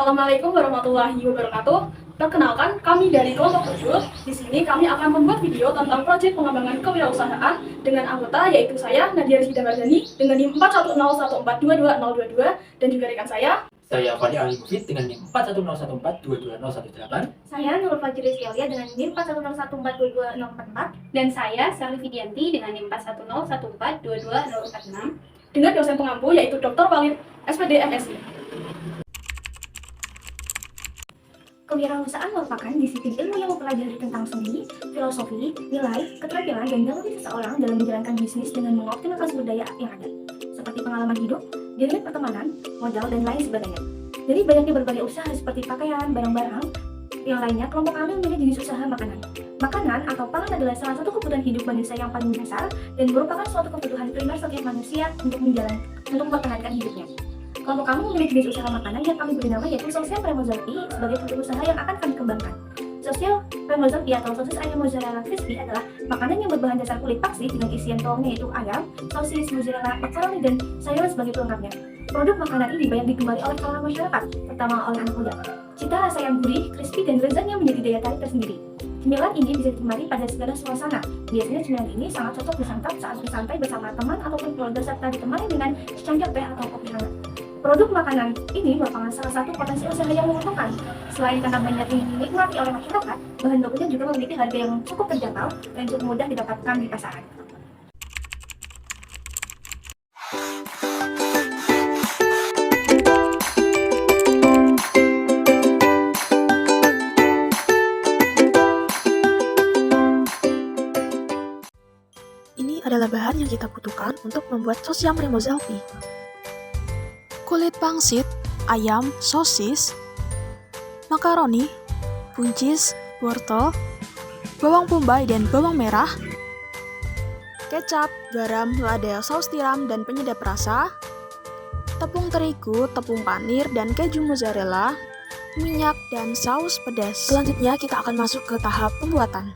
Assalamualaikum warahmatullahi wabarakatuh. Perkenalkan, kami dari kelompok 7. Di sini kami akan membuat video tentang proyek pengembangan kewirausahaan dengan anggota yaitu saya Nadia Rizida Mardani dengan NIM 4101422022 dan juga rekan saya Fadi Ali Mufid dengan NIM 4101422018. Saya Nurul Fajri Rizkielia dengan NIM 4101422044. Dan saya Sally Fidianti dengan NIM 4101422046 dengan dosen pengampu yaitu Dr. Walid SPD MSI. Kewirausahaan merupakan disiplin ilmu yang mempelajari tentang seni, filosofi, nilai, keterampilan, dan teknologi seseorang dalam menjalankan bisnis dengan mengoptimalkan sumber daya yang ada, seperti pengalaman hidup, jaringan pertemanan, modal, dan lain sebagainya. Dari banyaknya berbagai usaha seperti pakaian, barang-barang, yang lainnya, kelompok kami memilih jenis usaha makanan. Makanan atau pangan adalah salah satu kebutuhan hidup manusia yang paling dasar dan merupakan suatu kebutuhan primer setiap manusia untuk mempertahankan hidupnya. Kelompok kami memiliki jenis usaha makanan yang kami beri nama yaitu Sosial Premozarti sebagai produk usaha yang akan kami kembangkan. Sosial Premozarti atau sosis ayam mozzarella crispy adalah makanan yang berbahan dasar kulit paksi dengan isian telurnya yaitu ayam, sosis, mozzarella, makaroni, dan sayuran sebagai pelengkapnya. Produk makanan ini banyak digemari oleh kalangan masyarakat, terutama oleh anak muda. Cita rasa yang gurih, crispy, dan lezatnya menjadi daya tarik tersendiri. Cemilan ini bisa dinikmati pada segala suasana. Biasanya cemilan ini sangat cocok disantap saat bersantai bersama teman ataupun keluarga serta ditemani dengan secangkir teh atau kopi hangat. Produk makanan ini merupakan salah satu potensi usaha yang menguntungkan. Selain karena banyak dinikmati oleh masyarakat, bahan bakunya juga memiliki harga yang cukup terjangkau dan cukup mudah didapatkan di pasaran. Ini adalah bahan yang kita butuhkan untuk membuat sosial premozarti. Kulit pangsit, ayam, sosis, makaroni, buncis, wortel, bawang bombay dan bawang merah, kecap, garam, lada, saus tiram dan penyedap rasa, tepung terigu, tepung panir dan keju mozzarella, minyak dan saus pedas. Selanjutnya kita akan masuk ke tahap pembuatan.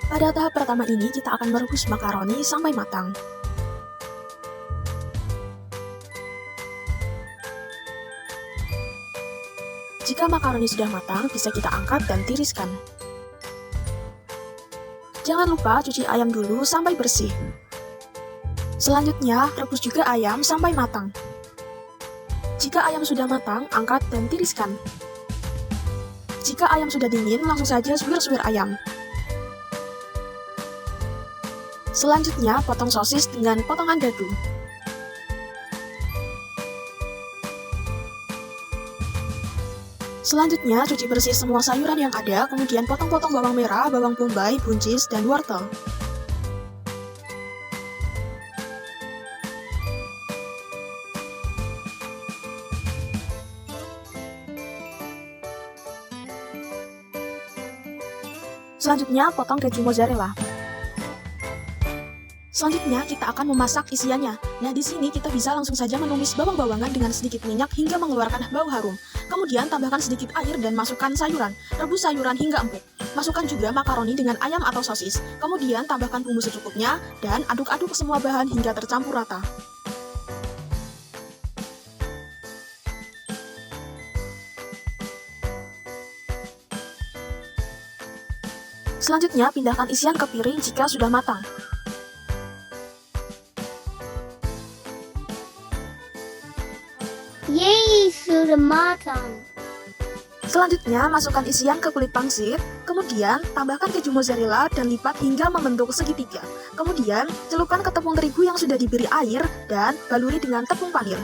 Pada tahap pertama ini kita akan merebus makaroni sampai matang. Jika makaroni sudah matang, bisa kita angkat dan tiriskan. Jangan lupa cuci ayam dulu sampai bersih. Selanjutnya, rebus juga ayam sampai matang. Jika ayam sudah matang, angkat dan tiriskan. Jika ayam sudah dingin, langsung saja suwir-suwir ayam. Selanjutnya, potong sosis dengan potongan dadu. Selanjutnya, cuci bersih semua sayuran yang ada, kemudian potong-potong bawang merah, bawang bombay, buncis, dan wortel. Selanjutnya, potong keju mozzarella. Selanjutnya, kita akan memasak isiannya. Nah, di sini kita bisa langsung saja menumis bawang-bawangan dengan sedikit minyak hingga mengeluarkan bau harum. Kemudian, tambahkan sedikit air dan masukkan sayuran. Rebus sayuran hingga empuk. Masukkan juga makaroni dengan ayam atau sosis. Kemudian, tambahkan bumbu secukupnya dan aduk-aduk semua bahan hingga tercampur rata. Selanjutnya, pindahkan isian ke piring jika sudah matang. Yeay, sudah matang. Selanjutnya, masukkan isian ke kulit pangsit, kemudian tambahkan keju mozzarella dan lipat hingga membentuk segitiga. Kemudian, celupkan ke tepung terigu yang sudah diberi air dan baluri dengan tepung panir.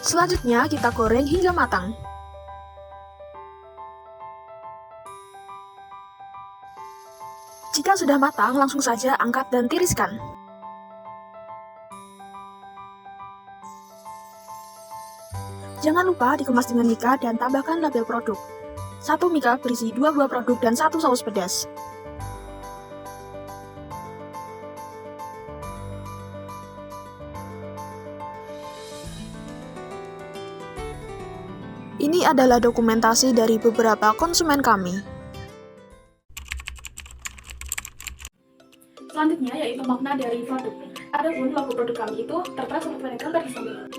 Selanjutnya, kita goreng hingga matang. Jika sudah matang, langsung saja angkat dan tiriskan. Jangan lupa dikemas dengan mika dan tambahkan label produk. 1 mika berisi 2 buah produk dan 1 saus pedas. Ini adalah dokumentasi dari beberapa konsumen kami. Selanjutnya yaitu makna dari produk. Adapun logo produk kami itu tertera seperti pada gambar di samping.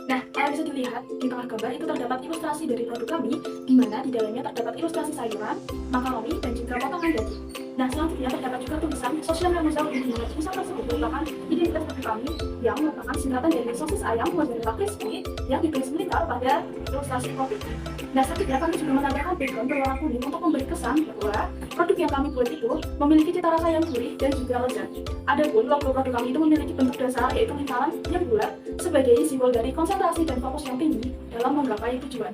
Nah, kalau bisa dilihat di tengah gambar itu terdapat ilustrasi dari produk kami, di mana di dalamnya terdapat ilustrasi sayuran, makaroni, dan juga potongan daging. Nah, selanjutnya terdapat juga tulisan Sosial Remozelpi, di mana tulisan tersebut merupakan identitas produk kami yang merupakan singkatan dari sosis ayam mozzarella crispy yang ditulis militer pada ilustrasi produk. Nah, selanjutnya kami juga menambahkan background berwarna kuning untuk memberi kesan bahwa produk yang kami buat itu memiliki cita rasa yang gurih dan juga lezat. Adapun logo produk kami itu memiliki bentuk dasar yaitu lingkaran yang bulat sebagai simbol dari konsentrasi dan fokus yang tinggi dalam menggapai tujuan.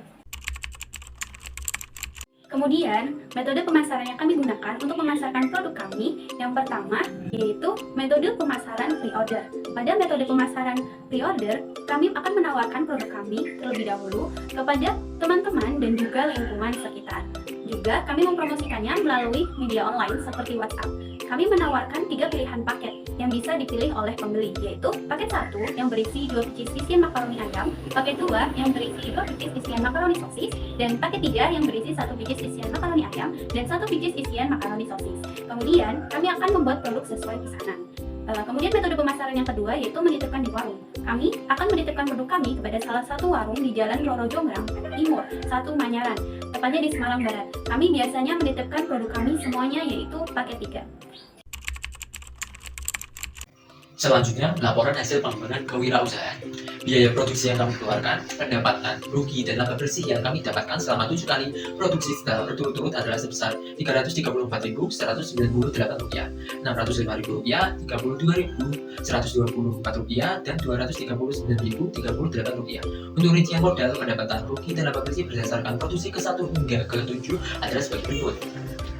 Kemudian, metode pemasaran yang kami gunakan untuk memasarkan produk kami yang pertama yaitu metode pemasaran pre-order. Pada metode pemasaran pre-order, kami akan menawarkan produk kami terlebih dahulu kepada teman-teman dan juga lingkungan sekitar. Juga kami mempromosikannya melalui media online seperti WhatsApp. Kami menawarkan 3 pilihan paket yang bisa dipilih oleh pembeli, yaitu paket 1 yang berisi 2 biji isian makaroni ayam, paket 2 yang berisi 2 biji isian makaroni sosis, dan paket 3 yang berisi 1 biji isian makaroni ayam dan 1 biji isian makaroni sosis. Kemudian, kami akan membuat produk sesuai pesanan. Kemudian metode pemasaran yang kedua yaitu menitipkan di warung. Kami akan menitipkan produk kami kepada salah satu warung di Jalan Roro Jonggrang Timur, 1 Manyaran, tepatnya di Semarang Barat. Kami biasanya menitipkan produk kami semuanya yaitu paket 3. Selanjutnya, laporan hasil pengembangan kewirausahaan. Biaya produksi yang kami keluarkan, pendapatan, rugi, dan laba bersih yang kami dapatkan selama 7 kali produksi secara berturut-turut adalah sebesar Rp334.198, Rp605.000, Rp32.124, dan Rp239.038. Untuk rincian modal, pendapatan, rugi, dan laba bersih berdasarkan produksi ke-1 hingga ke-7 adalah sebagai berikut.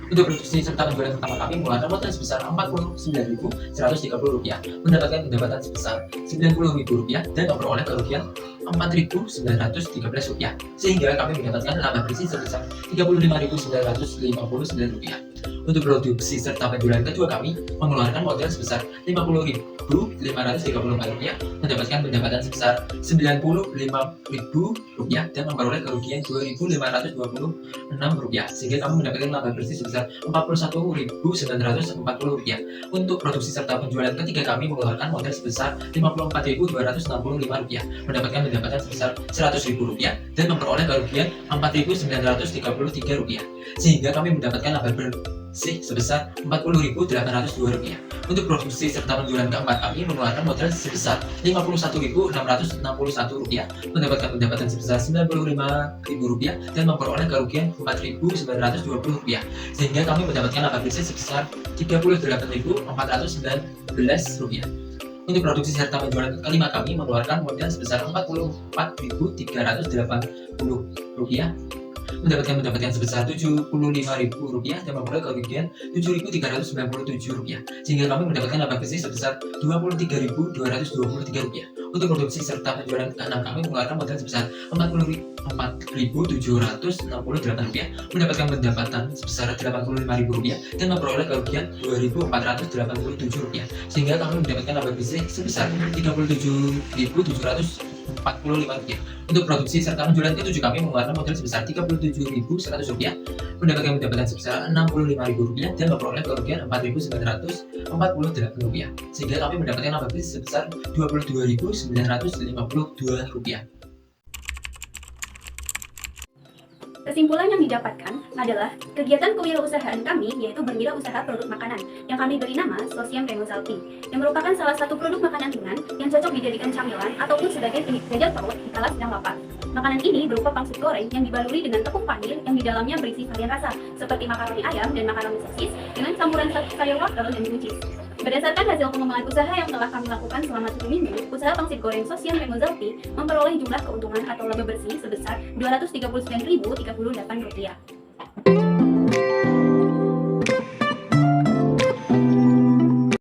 Untuk produksi serta penjualan pertama kami mengeluarkan modal sebesar Rp49.130, mendapatkan pendapatan sebesar Rp90.000 dan memperoleh kerugian Rp4.913, sehingga kami mendapatkan laba bersih sebesar Rp35.959. Untuk produksi serta penjualan kedua kami mengeluarkan modal sebesar Rp50.534, mendapatkan pendapatan sebesar Rp95.000 dan memperoleh kerugian Rp2.526, sehingga kami mendapatkan laba bersih sebesar Rp41.940. Untuk produksi serta penjualan ketiga kami mengeluarkan modal sebesar Rp54.265, mendapatkan pendapatan sebesar Rp100.000 dan memperoleh kerugian Rp4.933, sehingga kami mendapatkan laba bersih sebesar Rp40.802. Untuk produksi serta penjualan keempat kami mengeluarkan modal sebesar Rp51.661, mendapatkan pendapatan sebesar Rp95.000 dan memperoleh kerugian Rp4.920, sehingga kami mendapatkan laba bersih sebesar Rp38.419. Untuk produksi serta penjualan kelima kami mengeluarkan modal sebesar Rp44.380, mendapatkan sebesar Rp75.000 dan memperoleh kerugian Rp7.397, sehingga kami mendapatkan laba bersih sebesar Rp23.223. Untuk produksi serta penjualan keenam kami mengeluarkan modal sebesar Rp44.768, mendapatkan pendapatan sebesar Rp85.000 dan memperoleh kerugian Rp2.487, sehingga kami mendapatkan laba bersih sebesar Rp37.745. Untuk produksi serta penjualan ketujuh kami mengeluarkan modal sebesar Rp37.100, mendapatkan pendapatan sebesar Rp65.000 dan memperoleh kerugian Rp4.948, sehingga kami mendapatkan laba bersih sebesar Rp22.952. Kesimpulan yang didapatkan adalah kegiatan kewirausahaan kami yaitu berwirausaha produk makanan yang kami beri nama Sosiam Remozelpi, yang merupakan salah satu produk makanan ringan yang cocok dijadikan camilan ataupun sebagai penjaga perut kala sedang lapar. Makanan ini berupa pangsit goreng yang dibaluri dengan tepung panir yang di dalamnya berisi varian rasa seperti makaroni ayam dan makaroni sosis dengan campuran sayur wortel dan buncis. Berdasarkan hasil pengembangan usaha yang telah kami lakukan selama 7 minggu, usaha pangsit goreng Sosiam Remozelpi memperoleh jumlah keuntungan atau laba bersih sebesar Rp239.038.